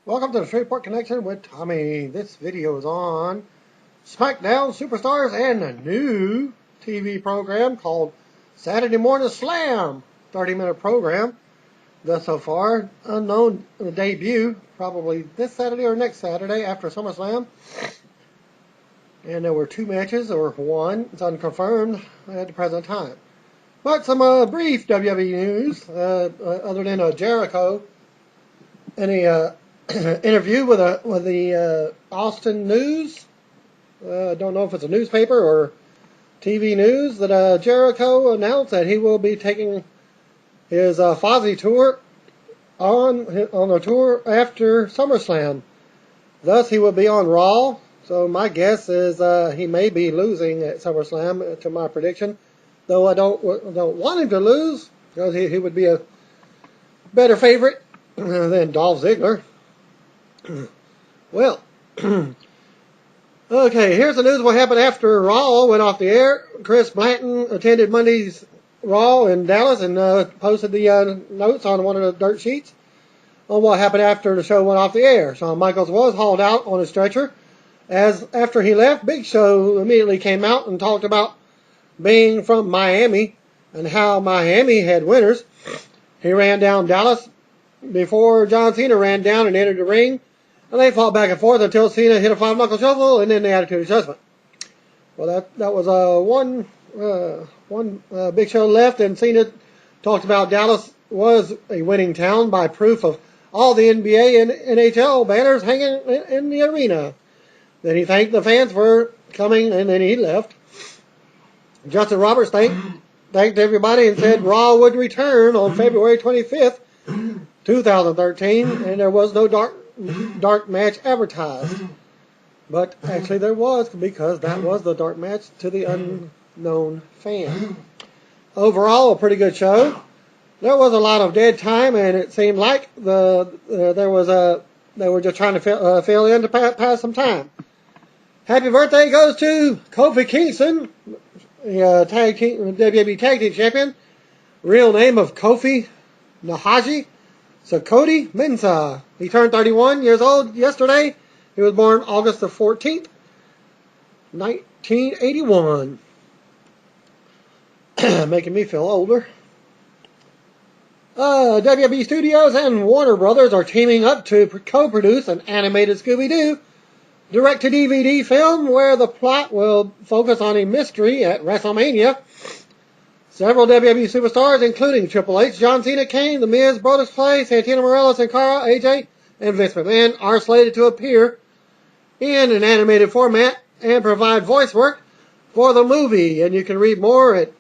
Welcome to the Shreveport Connection with Tommy. This video is on SmackDown Superstars and a new TV program called Saturday Morning Slam. 30-minute program. Thus so far, unknown debut, probably this Saturday or next Saturday after SummerSlam. And there were two matches, or one. It's unconfirmed at the present time. But some brief WWE news, other than Jerico. Any interview with the Austin News. Don't know if it's a newspaper or TV news that Jericho announced that he will be taking his Fozzy tour on a tour after SummerSlam. Thus, he will be on Raw. So my guess is he may be losing at SummerSlam, to my prediction. Though I don't want him to lose, because he would be a better favorite than Dolph Ziggler. Well, okay, here's the news what happened after Raw went off the air. Chris Blanton attended Monday's Raw in Dallas and posted the notes on one of the dirt sheets on what happened after the show went off the air. Shawn Michaels was hauled out on a stretcher. After he left, Big Show immediately came out and talked about being from Miami and how Miami had winners. He ran down Dallas before John Cena ran down and entered the ring. And they fought back and forth until Cena hit a five-knuckle shuffle and then the Attitude Adjustment. Well, that was one Big Show left, and Cena talked about Dallas was a winning town by proof of all the NBA and NHL banners hanging in the arena. Then he thanked the fans for coming, and then he left. Justin Roberts thanked everybody and said Raw would return on February 25th, 2013, and there was no dark match advertised. But actually there was, because that was the dark match to the unknown fan. Overall, a pretty good show. There was a lot of dead time, and it seemed like they were just trying to fill in to pass some time. Happy birthday goes to Kofi Kingston, the WWE Tag Team Champion. Real name of Kofi Nahaji Sakoti Mensah. He turned 31 years old yesterday. He was born August the 14th, 1981. Making me feel older. WWE Studios and Warner Brothers are teaming up to co-produce an animated Scooby-Doo direct-to-DVD film where the plot will focus on a mystery at WrestleMania. Several WWE superstars, including Triple H, John Cena, Kane, The Miz, Brodus Clay, Santino Marella, Sin Cara, AJ, and Vince McMahon are slated to appear in an animated format and provide voice work for the movie. And you can read more at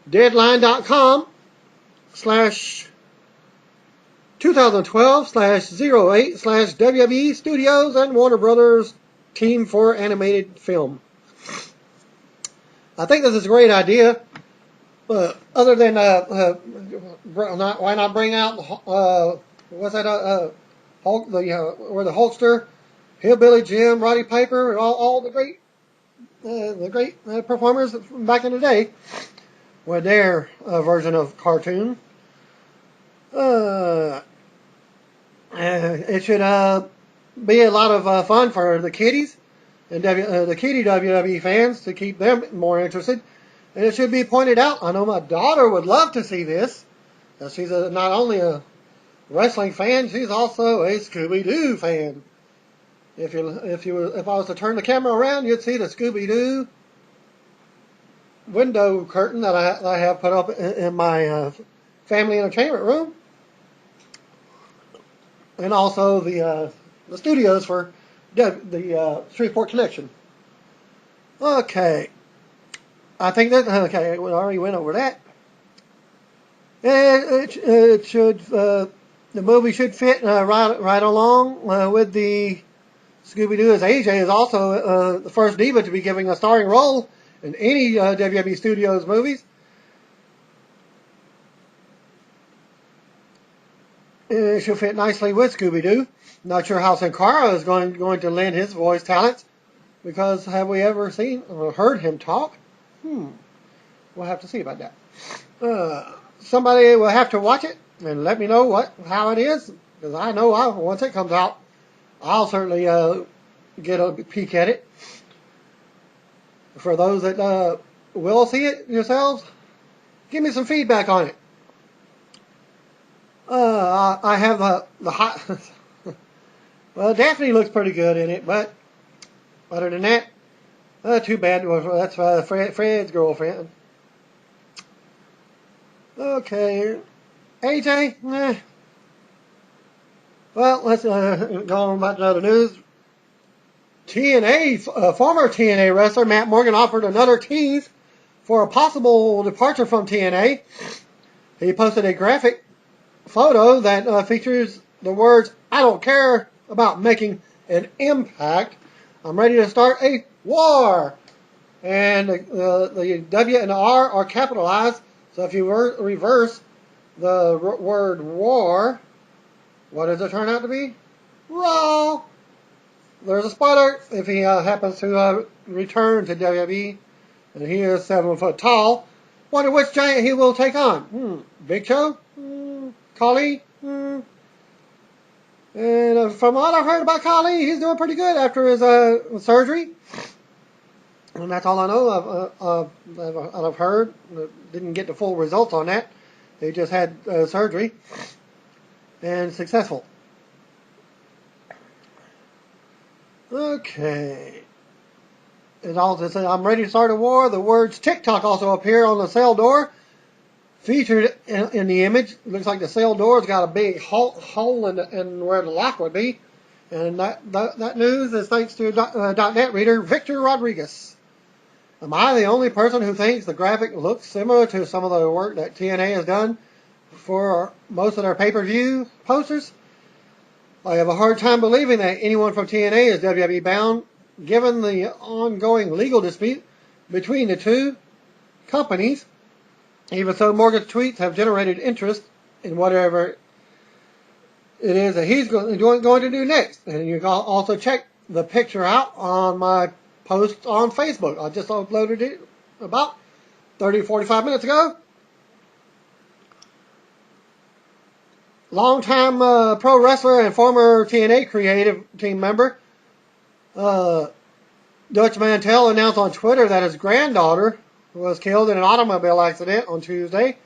deadline.com/2012/08/WWE Studios and Warner Brothers Team for Animated Film. I think this is a great idea. Other than why not bring out what's that? Hulk, where the Hulkster, Hillbilly Jim, Roddy Piper, and all the great performers back in the day with their version of cartoon. It should be a lot of fun for the kiddies and the kiddie WWE fans to keep them more interested. And it should be pointed out, I know my daughter would love to see this. She's not only a wrestling fan, she's also a Scooby-Doo fan. If I was to turn the camera around, you'd see the Scooby-Doo window curtain that I have put up in my family entertainment room, and also the studios for the Shreveport Connection. Okay. I think that, okay, we already went over that. It should, the movie should fit right along with the Scooby-Doo, as AJ is also the first diva to be giving a starring role in any WWE Studios movies. It should fit nicely with Scooby-Doo. Not sure how Sin Cara is going to lend his voice talents, because have we ever seen or heard him talk? We'll have to see about that. Somebody will have to watch it and let me know how it is. because I know once it comes out, I'll certainly get a peek at it. For those that will see it yourselves, give me some feedback on it. I have the hot. Well, Daphne looks pretty good in it, but other than that, too bad. That's Fred's girlfriend. Okay, AJ. Well, let's go on about the other news. Former TNA wrestler Matt Morgan offered another tease for a possible departure from TNA. He posted a graphic photo that features the words, "I don't care about making an impact. I'm ready to start a war." And the W and the R are capitalized. So if you reverse the word war, what does it turn out to be? Raw. There's a spoiler if he happens to return to WWE, and he is 7 foot tall. Wonder which giant he will take on. Big Show? Khali? And from what I've heard about Khali, he's doing pretty good after his surgery. And that's all I know. I've heard. Didn't get the full results on that. They just had surgery. And successful. Okay. It also says, "I'm ready to start a war." The words TikTok also appear on the cell door. Featured in the image. It looks like the cell door's got a big hole in where the lock would be. And that news is thanks to .net reader Victor Rodriguez. Am I the only person who thinks the graphic looks similar to some of the work that TNA has done for most of their pay-per-view posters? I have a hard time believing that anyone from TNA is WWE bound, given the ongoing legal dispute between the two companies. Even so, Morgan's tweets have generated interest in whatever it is that he's going to do next. And you can also check the picture out on my post on Facebook. I just uploaded it about 30-45 minutes ago. Longtime pro wrestler and former TNA creative team member Dutch Mantell announced on Twitter that his granddaughter was killed in an automobile accident on Tuesday.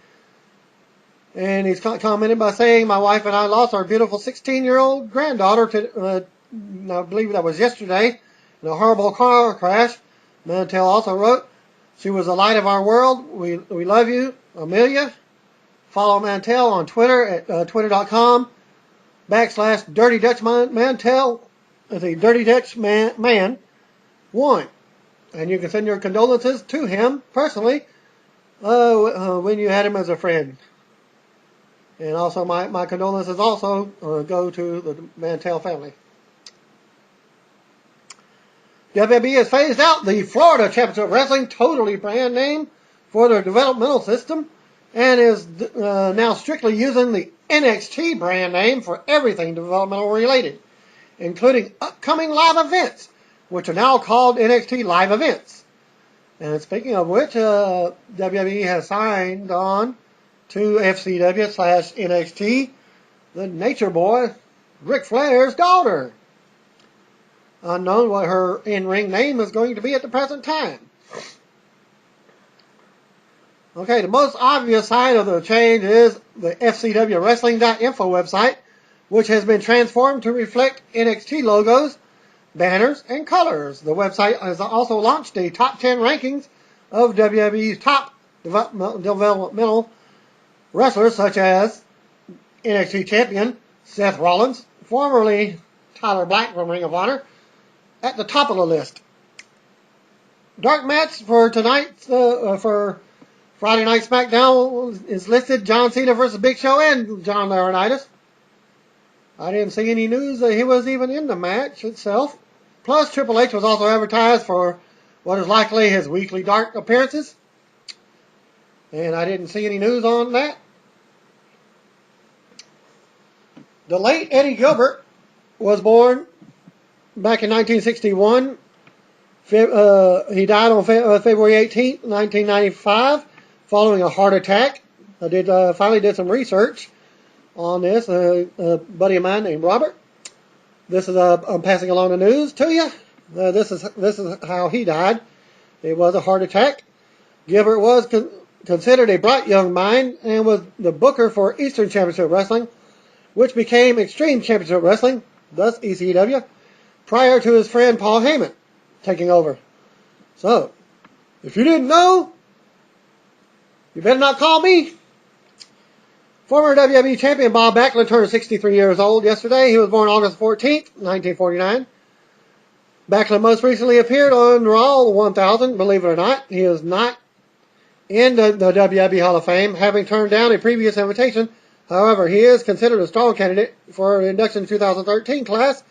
And he's commented by saying, "My wife and I lost our beautiful 16-year-old granddaughter to, I believe that was yesterday, in a horrible car crash." Mantell also wrote, "She was the light of our world. We love you, Amelia." Follow Mantell on Twitter at twitter.com/Dirty Dutch Mantell, the Dirty Dutch Man 1. And you can send your condolences to him personally when you had him as a friend. And also my condolences also go to the Mantell family. WWE has phased out the Florida Championship Wrestling Totally brand name for their developmental system and is now strictly using the NXT brand name for everything developmental related, including upcoming live events, which are now called NXT Live Events. And speaking of which, WWE has signed on to FCW/NXT, the Nature Boy, Ric Flair's daughter. Unknown what her in-ring name is going to be at the present time. Okay, the most obvious sign of the change is the FCWWrestling.info website, which has been transformed to reflect NXT logos, banners, and colors. The website has also launched a top 10 rankings of WWE's top developmental wrestlers, such as NXT champion Seth Rollins, formerly Tyler Black from Ring of Honor, at the top of the list. Dark match for tonight, for Friday Night SmackDown is listed: John Cena versus Big Show and John Laurinaitis. I didn't see any news that he was even in the match itself. Plus, Triple H was also advertised for what is likely his weekly Dark appearances. And I didn't see any news on that. The late Eddie Gilbert was born back in 1961. He died on February 18, 1995, following a heart attack. I finally did some research on this. A buddy of mine named Robert. This is I'm passing along the news to you. This is how he died. It was a heart attack. Gilbert was considered a bright young mind and was the booker for Eastern Championship Wrestling, which became Extreme Championship Wrestling, thus ECW, prior to his friend Paul Heyman taking over. So, if you didn't know, you better not call me. Former WWE Champion Bob Backlund turned 63 years old yesterday. He was born August 14th, 1949. Backlund most recently appeared on Raw 1000, believe it or not. He is not in the WWE Hall of Fame, having turned down a previous invitation. However, he is considered a strong candidate for induction 2013 class,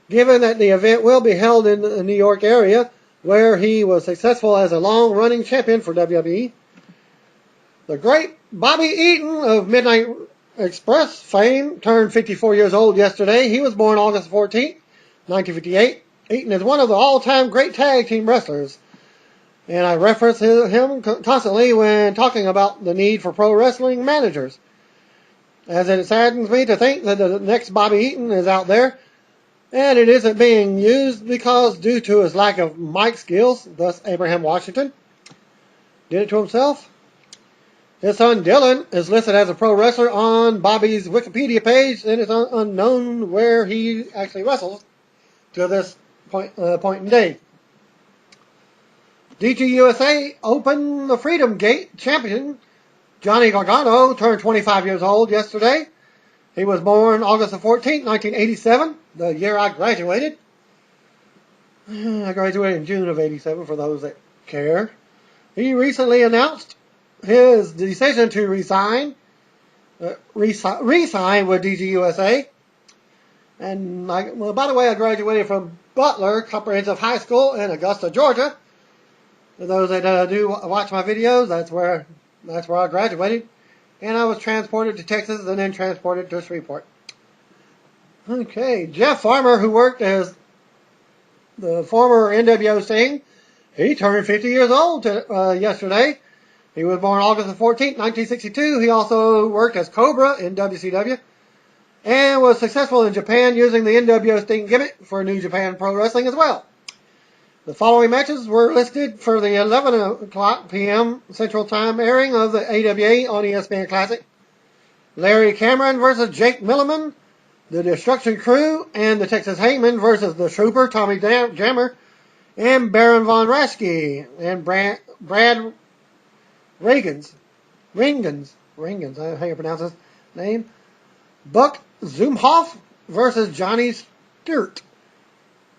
given that the event will be held in the New York area, where he was successful as a long-running champion for WWE. The great Bobby Eaton of Midnight Express fame turned 54 years old yesterday. He was born August 14, 1958. Eaton is one of the all-time great tag team wrestlers, and I reference him constantly when talking about the need for pro wrestling managers, as it saddens me to think that the next Bobby Eaton is out there, and it isn't being used because due to his lack of mic skills, thus Abraham Washington did it to himself. His son Dylan is listed as a pro wrestler on Bobby's Wikipedia page, and it's unknown where he actually wrestles to this point in day. DGUSA Open the Freedom Gate champion Johnny Gargano turned 25 years old yesterday. He was born August 14, 1987, the year I graduated. I graduated in June of 87 for those that care. He recently announced his decision to resign with DGUSA. And by the way, I graduated from Butler Comprehensive High School in Augusta, Georgia. For those that do watch my videos, that's where I graduated. And I was transported to Texas and then transported to Shreveport. Okay, Jeff Farmer, who worked as the former NWO Sting, he turned 50 years old yesterday. He was born August 14, 1962. He also worked as Cobra in WCW and was successful in Japan using the NWO Sting gimmick for New Japan Pro Wrestling as well. The following matches were listed for the 11 o'clock p.m. Central Time airing of the AWA on ESPN Classic. Larry Cameron versus Jake Milliman, the Destruction Crew, and the Texas Hangman versus the Trooper, Tommy Jammer, and Baron Von Raschke, and Brad Reagans, how you pronounce his name, Buck Zumhoff versus Johnny Stewart.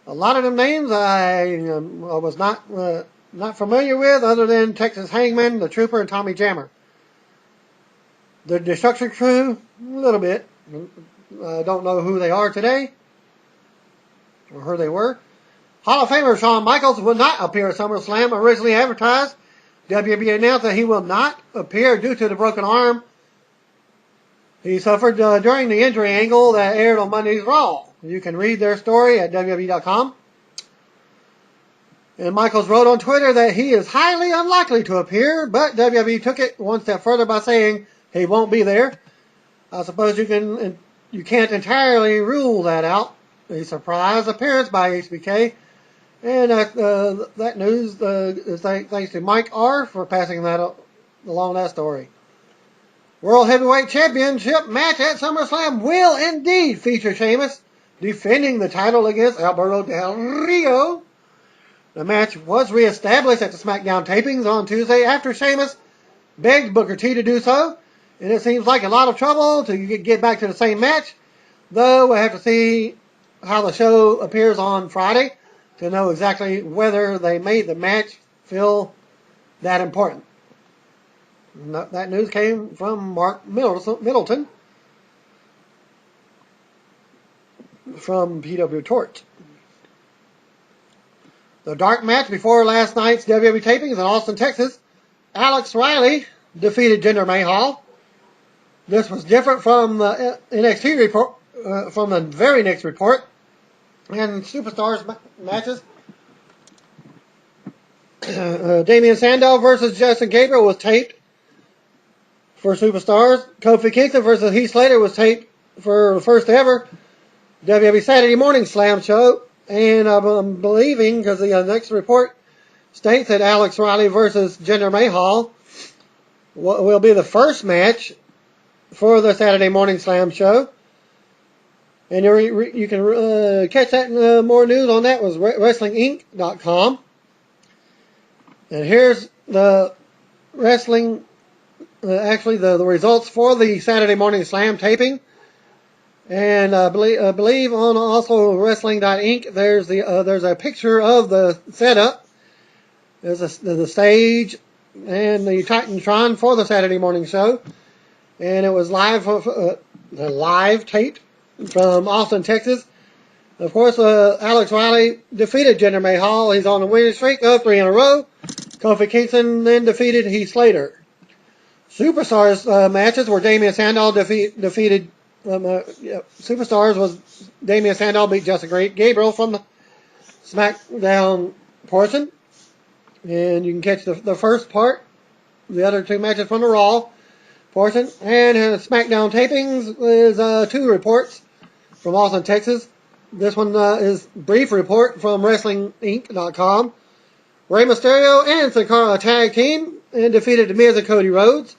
A lot of them names I was not familiar with, other than Texas Hangman, the Trooper, and Tommy Jammer. The Destruction Crew, a little bit. I don't know who they are today, or who they were. Hall of Famer Shawn Michaels will not appear at SummerSlam, originally advertised. WWE announced that he will not appear due to the broken arm he suffered during the injury angle that aired on Monday's Raw. You can read their story at WWE.com. And Michaels wrote on Twitter that he is highly unlikely to appear, but WWE took it one step further by saying he won't be there. I suppose you can't entirely rule that out. A surprise appearance by HBK. And that news is thanks to Mike R. for passing that along that story. World Heavyweight Championship match at SummerSlam will indeed feature Sheamus defending the title against Alberto Del Rio. The match was reestablished at the SmackDown tapings on Tuesday after Sheamus begged Booker T to do so. And it seems like a lot of trouble to get back to the same match. Though we'll have to see how the show appears on Friday to know exactly whether they made the match feel that important. That news came from Mark Middleton from PW Torch. The dark match before last night's WWE tapings in Austin, Texas, Alex Riley defeated Jinder Mahal. This was different from the NXT report, from the very next report, and Superstars matches. Damian Sandow versus Justin Gabriel was taped for Superstars. Kofi Kingston versus Heath Slater was taped for the first ever WWE Saturday Morning Slam show. And I'm believing, because the next report states that Alex Riley versus Jinder Mahal will be the first match for the Saturday Morning Slam show. And you can catch that and more news on that was WrestlingInc.com. And here's the wrestling, actually the results for the Saturday Morning Slam taping. And I believe on also Wrestling.inc there's a picture of the setup. There's the stage and the Titantron for the Saturday morning show, and it was live taped from Austin, Texas. Of course, Alex Riley defeated Jinder Mahal. He's on a winning streak of 3 in a row. Kofi Kingston then defeated Heath Slater. Superstars matches were Damian Sandow defeated. Superstars was Damian Sandow beat Jessica Gabriel from the SmackDown portion. And you can catch the first part, the other 2 matches from the Raw portion. And SmackDown tapings is 2 reports from Austin, Texas. This one is brief report from WrestlingInc.com. Rey Mysterio and Sin Cara tag team and defeated The Miz and Cody Rhodes.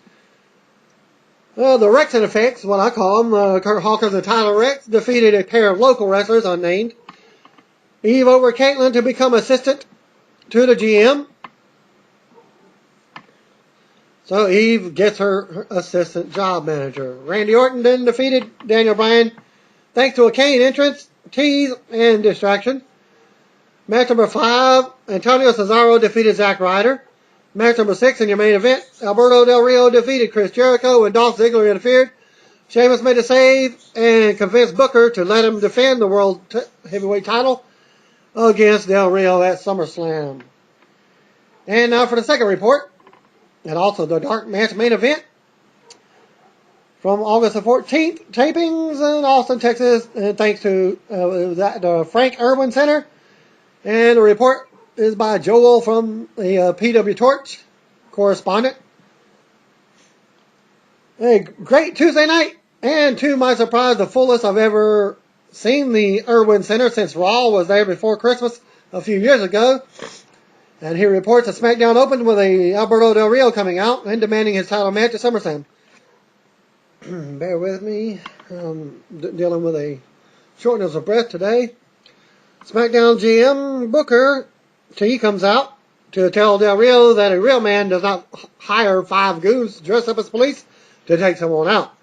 The Rex and Effects, what I call them, Kurt Hawkins and Tyler Rex, defeated a pair of local wrestlers, unnamed. Eve over Caitlyn to become assistant to the GM. So Eve gets her assistant job manager. Randy Orton then defeated Daniel Bryan thanks to a Kane entrance, tease, and distraction. Match number 5, Antonio Cesaro defeated Zack Ryder. Match number 6 in your main event, Alberto Del Rio defeated Chris Jericho when Dolph Ziggler interfered. Sheamus made a save and convinced Booker to let him defend the World Heavyweight title against Del Rio at SummerSlam. And now for the second report, and also the Dark Match main event from August the 14th, tapings in Austin, Texas, and thanks to the Frank Irwin Center. And the report is by Joel from the PW Torch correspondent. A great Tuesday night, and to my surprise, the fullest I've ever seen the Irwin Center since Raw was there before Christmas a few years ago. And he reports that SmackDown opened with Alberto Del Rio coming out and demanding his title match at SummerSlam. Bear with me, dealing with a shortness of breath today. SmackDown GM Booker T comes out to tell Del Rio that a real man does not hire 5 goons dressed up as police to take someone out.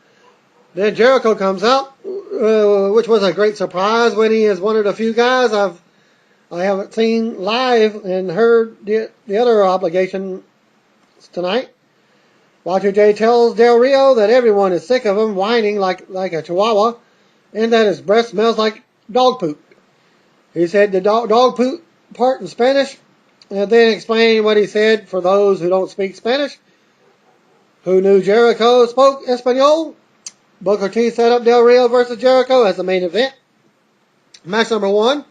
Then Jericho comes out, which was a great surprise when he is one of the few guys I haven't seen live and heard the other obligations tonight. Y2J tells Del Rio that everyone is sick of him whining like a chihuahua and that his breath smells like dog poop. He said the dog poop part in Spanish and then explained what he said for those who don't speak Spanish. Who knew Jericho spoke Espanol? Booker T set up Del Rio versus Jericho as the main event. Match number 1.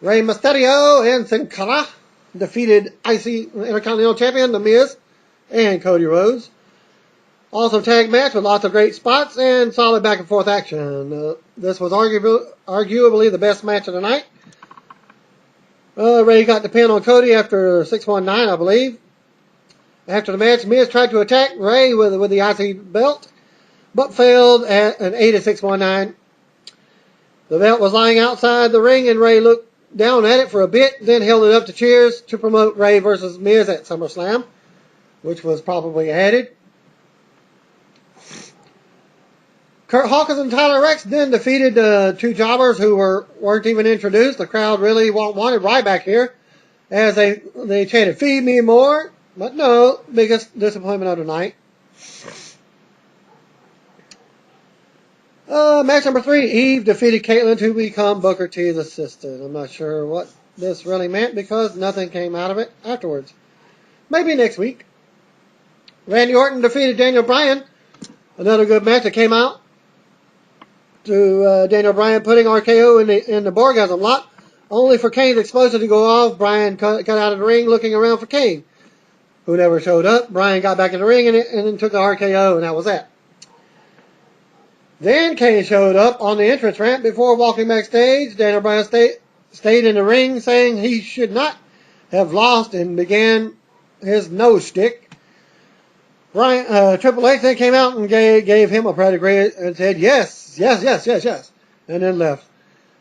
Rey Mysterio and Sin Cara defeated IC Intercontinental Champion The Miz and Cody Rhodes. Also tag match with lots of great spots and solid back and forth action. This was arguably the best match of the night. Rey got the pin on Cody after 619, I believe. After the match, Miz tried to attack Rey with the IC belt, but failed at an 8-619. The belt was lying outside the ring, and Rey looked down at it for a bit, then held it up to cheers to promote Rey versus Miz at SummerSlam, which was probably added. Kurt Hawkins and Tyler Rex then defeated 2 jobbers who weren't even introduced. The crowd really wanted Ryback here, as they chanted, "Feed me more," but no, biggest disappointment of the night. Match number 3, Eve defeated Caitlyn to become Booker T's assistant. I'm not sure what this really meant because nothing came out of it afterwards. Maybe next week. Randy Orton defeated Daniel Bryan. Another good match that came out to Daniel Bryan putting RKO in the Borgasm lock, only for Kane's explosion to go off. Bryan cut out of the ring looking around for Kane, who never showed up. Bryan got back in the ring and then took a RKO, and that was that. Then Kane showed up on the entrance ramp before walking backstage. Daniel Bryan stayed in the ring, saying he should not have lost, and began his nose stick. Triple H then came out and gave him a pedigree and said, yes, yes, yes, yes, yes, and then left.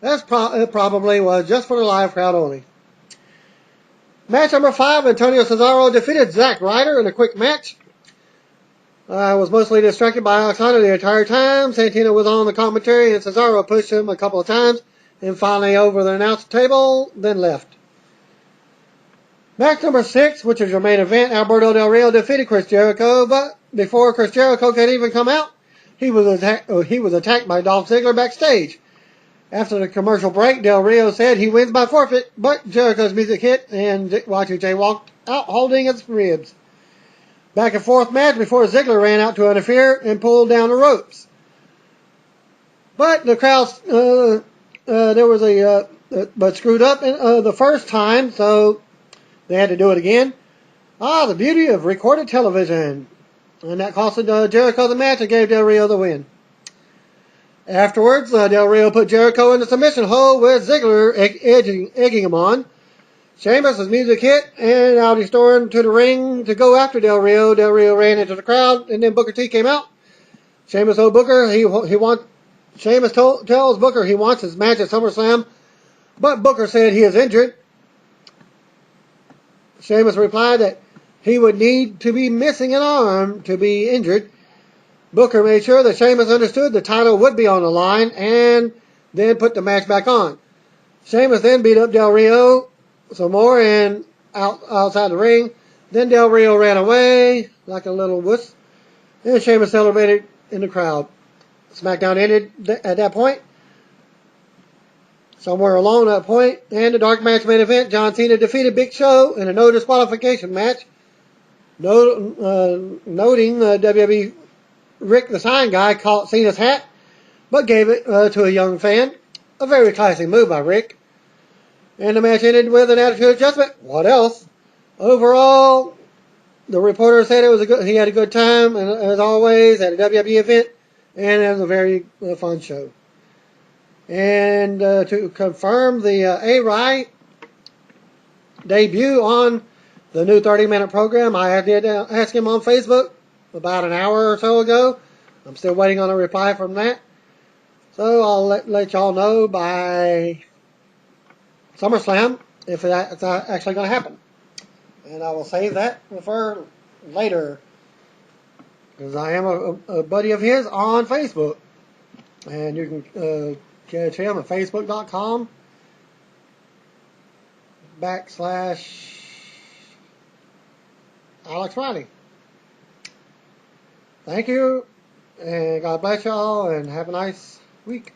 It probably was just for the live crowd only. Match number 5, Antonio Cesaro defeated Zack Ryder in a quick match. Was mostly distracted by Alexander the entire time. Santino was on the commentary, and Cesaro pushed him a couple of times, and finally over the announce table, then left. Match number 6, which is your main event, Alberto Del Rio defeated Chris Jericho, but before Chris Jericho could even come out, he was attacked by Dolph Ziggler backstage. After the commercial break, Del Rio said he wins by forfeit, but Jericho's music hit, and Y2J walked out holding his ribs. Back and forth match before Ziggler ran out to interfere and pulled down the ropes. But the crowd, but screwed up the first time, so they had to do it again. The beauty of recorded television. And that costed Jericho the match and gave Del Rio the win. Afterwards, Del Rio put Jericho in the submission hole with Ziggler egging him on. Sheamus' music hit, and out he stormed to the ring to go after Del Rio. Del Rio ran into the crowd, and then Booker T came out. Sheamus told Booker Sheamus tells Booker he wants his match at SummerSlam, but Booker said he is injured. Sheamus replied that he would need to be missing an arm to be injured. Booker made sure that Sheamus understood the title would be on the line, and then put the match back on. Sheamus then beat up Del Rio some more and outside the ring. Then Del Rio ran away like a little wuss, and Sheamus celebrated in the crowd. SmackDown ended at that point. Somewhere along that point, and the dark match main event, John Cena defeated Big Show in a no disqualification match. Noting WWE Rick the Sign Guy caught Cena's hat, but gave it to a young fan. A very classy move by Rick. And the match ended with an attitude adjustment. What else? Overall, the reporter said he had a good time, and as always, at a WWE event, and it was a very fun show. And to confirm the A-Rye debut on the new 30-minute program, I did ask him on Facebook about an hour or so ago. I'm still waiting on a reply from that. So I'll let y'all know by SummerSlam if that's actually going to happen. And I will save that for later, because I am a buddy of his on Facebook. And you can catch him at facebook.com/Alex Riley. Thank you, and God bless y'all, and have a nice week.